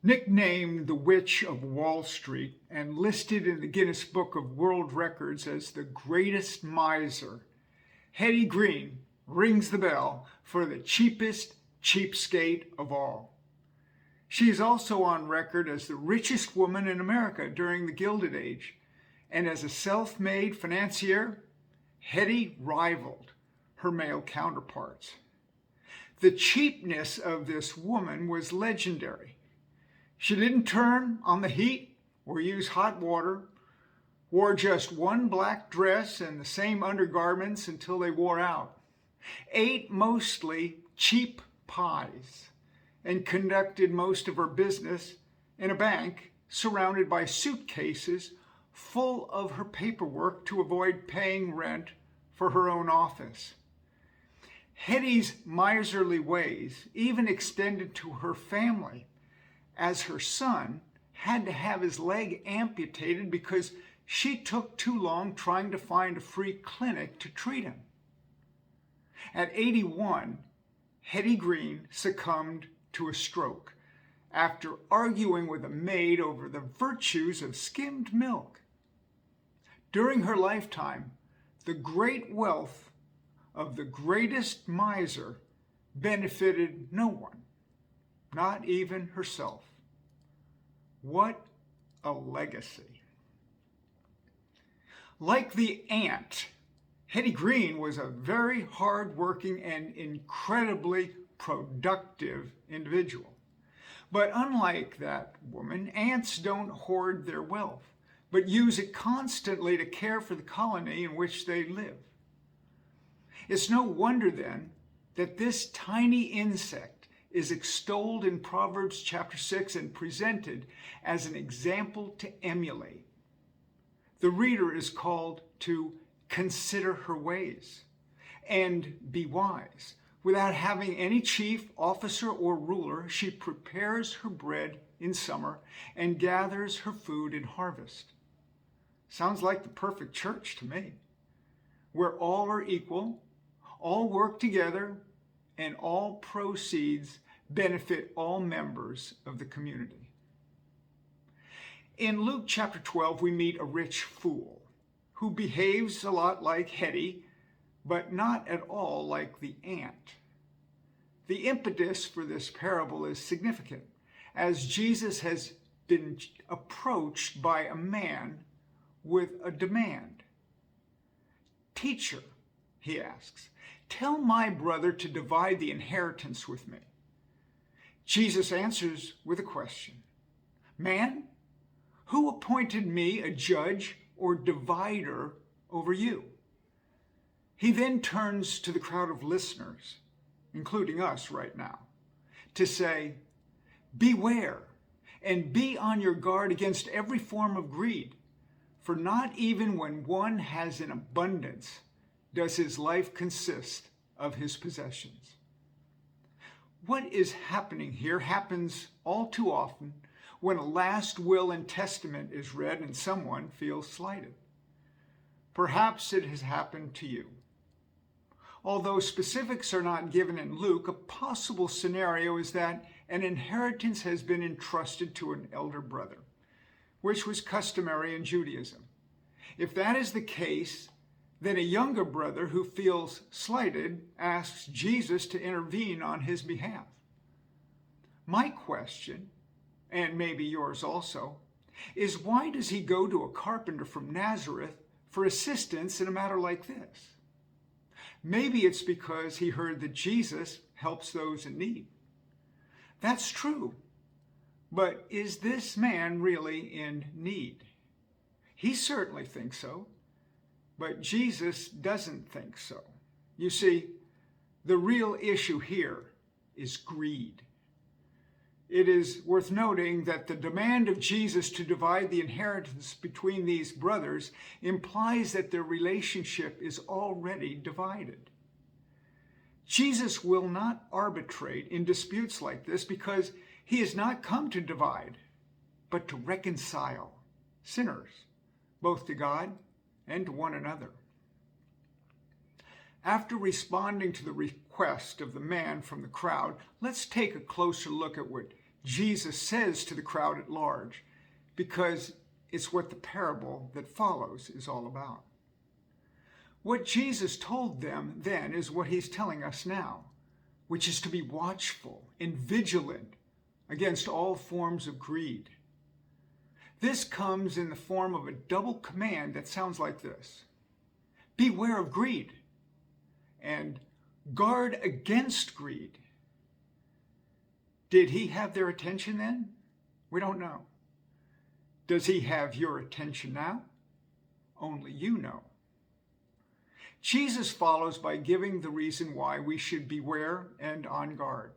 Nicknamed the Witch of Wall Street and listed in the Guinness Book of World Records as the greatest miser, Hetty Green rings the bell for the cheapest cheapskate of all. She is also on record as the richest woman in America during the Gilded Age, and as a self-made financier, Hetty rivaled her male counterparts. The cheapness of this woman was legendary. She didn't turn on the heat or use hot water, wore just one black dress and the same undergarments until they wore out, ate mostly cheap pies, and conducted most of her business in a bank surrounded by suitcases full of her paperwork to avoid paying rent for her own office. Hetty's miserly ways even extended to her family, as her son had to have his leg amputated because she took too long trying to find a free clinic to treat him. At 81, Hetty Green succumbed to a stroke after arguing with a maid over the virtues of skimmed milk. During her lifetime, the great wealth of the greatest miser benefited no one, not even herself. What a legacy. Like the ant, Hetty Green was a very hard-working and incredibly productive individual. But unlike that woman, ants don't hoard their wealth, but use it constantly to care for the colony in which they live. It's no wonder then that this tiny insect is extolled in Proverbs chapter 6 and presented as an example to emulate. The reader is called to consider her ways and be wise. Without having any chief, officer, or ruler, she prepares her bread in summer and gathers her food in harvest. Sounds like the perfect church to me, where all are equal, all work together, and all proceeds benefit all members of the community. In Luke chapter 12, we meet a rich fool who behaves a lot like Hetty, but not at all like the ant. The impetus for this parable is significant, as Jesus has been approached by a man with a demand. "Teacher," he asks, "tell my brother to divide the inheritance with me." Jesus answers with a question. "Man, who appointed me a judge or divider over you?" He then turns to the crowd of listeners, including us right now, to say, "Beware and be on your guard against every form of greed, for not even when one has an abundance does his life consist of his possessions." What is happening here happens all too often when a last will and testament is read and someone feels slighted. Perhaps it has happened to you. Although specifics are not given in Luke, a possible scenario is that an inheritance has been entrusted to an elder brother, which was customary in Judaism. If that is the case, then a younger brother who feels slighted asks Jesus to intervene on his behalf. My question, and maybe yours also, is why does he go to a carpenter from Nazareth for assistance in a matter like this? Maybe it's because he heard that Jesus helps those in need. That's true, but is this man really in need? He certainly thinks so. But Jesus doesn't think so. You see, the real issue here is greed. It is worth noting that the demand of Jesus to divide the inheritance between these brothers implies that their relationship is already divided. Jesus will not arbitrate in disputes like this because he has not come to divide, but to reconcile sinners, both to God and to one another. After responding to the request of the man from the crowd, let's take a closer look at what Jesus says to the crowd at large, because it's what the parable that follows is all about. What Jesus told them then is what he's telling us now, which is to be watchful and vigilant against all forms of greed. This comes in the form of a double command that sounds like this: beware of greed and guard against greed. Did he have their attention then? We don't know. Does he have your attention now? Only you know. Jesus follows by giving the reason why we should beware and on guard.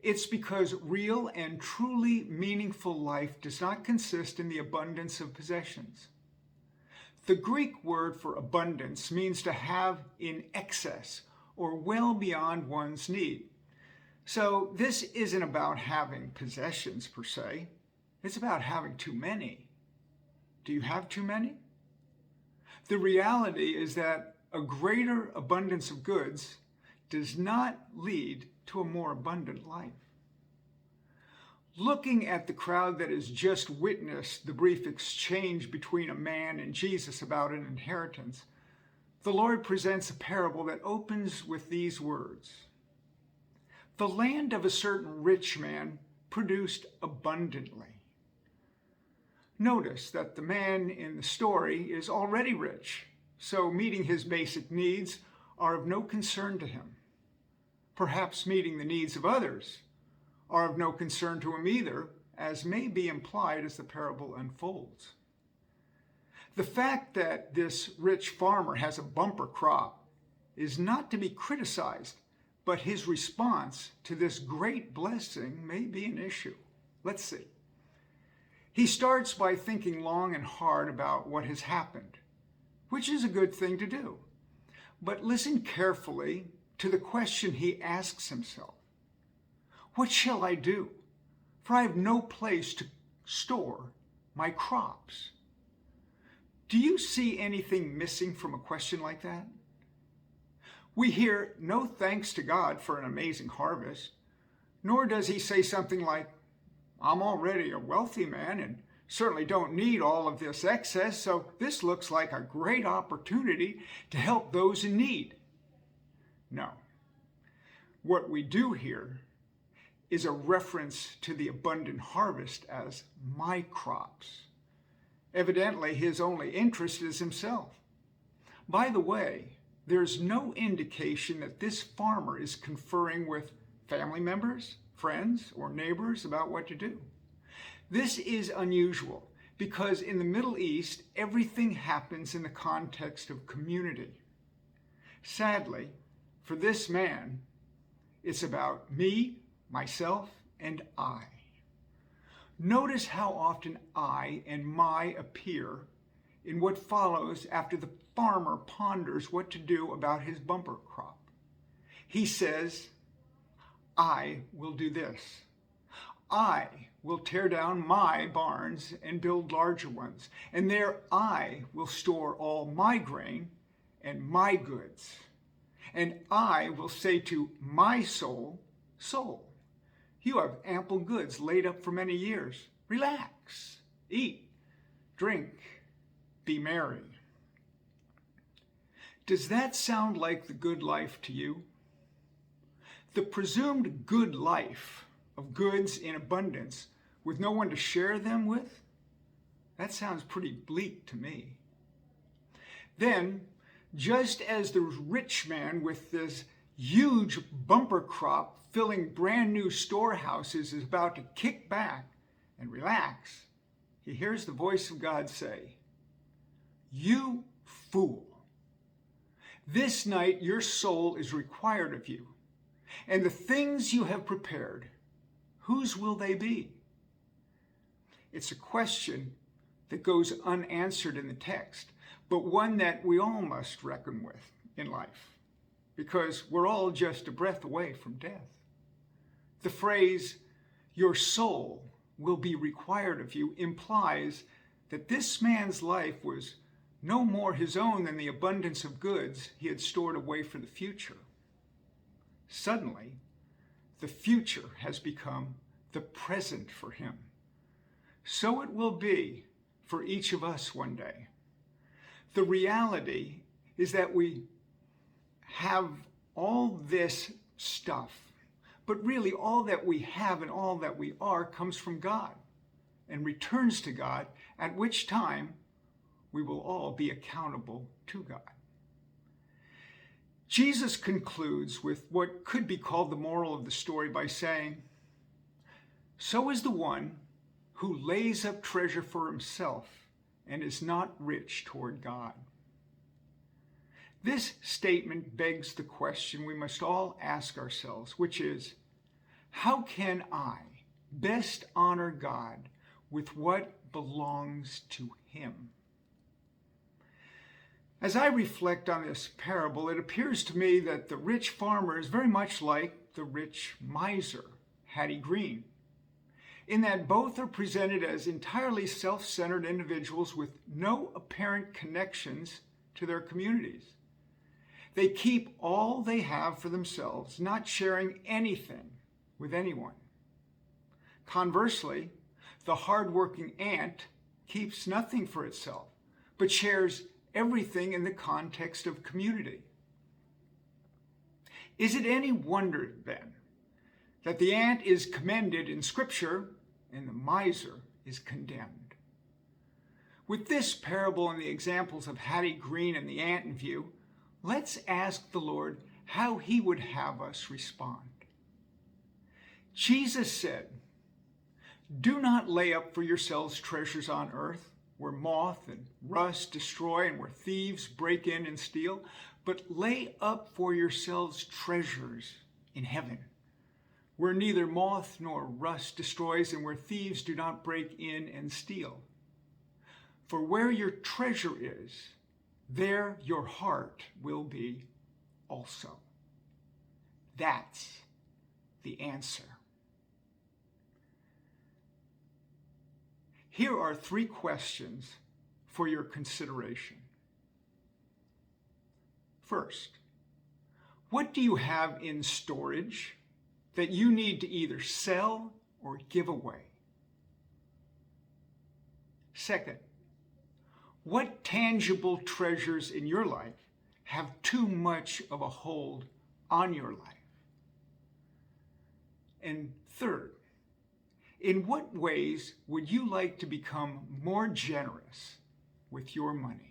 It's because real and truly meaningful life does not consist in the abundance of possessions. The Greek word for abundance means to have in excess or well beyond one's need. So this isn't about having possessions per se. It's about having too many. Do you have too many? The reality is that a greater abundance of goods does not lead to a more abundant life. Looking at the crowd that has just witnessed the brief exchange between a man and Jesus about an inheritance, the Lord presents a parable that opens with these words: the land of a certain rich man produced abundantly. Notice that the man in the story is already rich, so meeting his basic needs are of no concern to him. Perhaps meeting the needs of others are of no concern to him either, as may be implied as the parable unfolds. The fact that this rich farmer has a bumper crop is not to be criticized, but his response to this great blessing may be an issue. Let's see. He starts by thinking long and hard about what has happened, which is a good thing to do. But listen carefully to the question he asks himself: what shall I do? For I have no place to store my crops. Do you see anything missing from a question like that? We hear no thanks to God for an amazing harvest, nor does he say something like, I'm already a wealthy man and certainly don't need all of this excess, so this looks like a great opportunity to help those in need. No. What we do here is a reference to the abundant harvest as my crops. Evidently, his only interest is himself. By the way, there's no indication that this farmer is conferring with family members, friends, or neighbors about what to do. This is unusual because in the Middle East, everything happens in the context of community. Sadly, for this man, it's about me, myself, and I. Notice how often I and my appear in what follows after the farmer ponders what to do about his bumper crop. He says, I will do this. I will tear down my barns and build larger ones, and there I will store all my grain and my goods. And I will say to my soul, soul, you have ample goods laid up for many years. Relax, eat, drink, be merry. Does that sound like the good life to you? The presumed good life of goods in abundance with no one to share them with? That sounds pretty bleak to me. Then, just as the rich man with this huge bumper crop filling brand new storehouses is about to kick back and relax, he hears the voice of God say, you fool. This night your soul is required of you, and the things you have prepared, whose will they be? It's a question that goes unanswered in the text, but one that we all must reckon with in life, because we're all just a breath away from death. The phrase, your soul will be required of you, implies that this man's life was no more his own than the abundance of goods he had stored away for the future. Suddenly, the future has become the present for him. So it will be for each of us one day. The reality is that we have all this stuff, but really all that we have and all that we are comes from God and returns to God, at which time we will all be accountable to God. Jesus concludes with what could be called the moral of the story by saying, "So is the one who lays up treasure for himself and is not rich toward God." This statement begs the question we must all ask ourselves, which is, how can I best honor God with what belongs to him? As I reflect on this parable, it appears to me that the rich farmer is very much like the rich miser, Hattie Green, in that both are presented as entirely self-centered individuals with no apparent connections to their communities. They keep all they have for themselves, not sharing anything with anyone. Conversely, the hardworking ant keeps nothing for itself, but shares everything in the context of community. Is it any wonder, then, that the ant is commended in Scripture and the miser is condemned? With this parable and the examples of Hattie Green and the ant in view, let's ask the Lord how he would have us respond. Jesus said, "Do not lay up for yourselves treasures on earth, where moth and rust destroy and where thieves break in and steal, but lay up for yourselves treasures in heaven, where neither moth nor rust destroys and where thieves do not break in and steal. For where your treasure is, there your heart will be also." That's the answer. Here are 3 questions for your consideration. First, what do you have in storage that you need to either sell or give away? Second, what tangible treasures in your life have too much of a hold on your life? And third, in what ways would you like to become more generous with your money?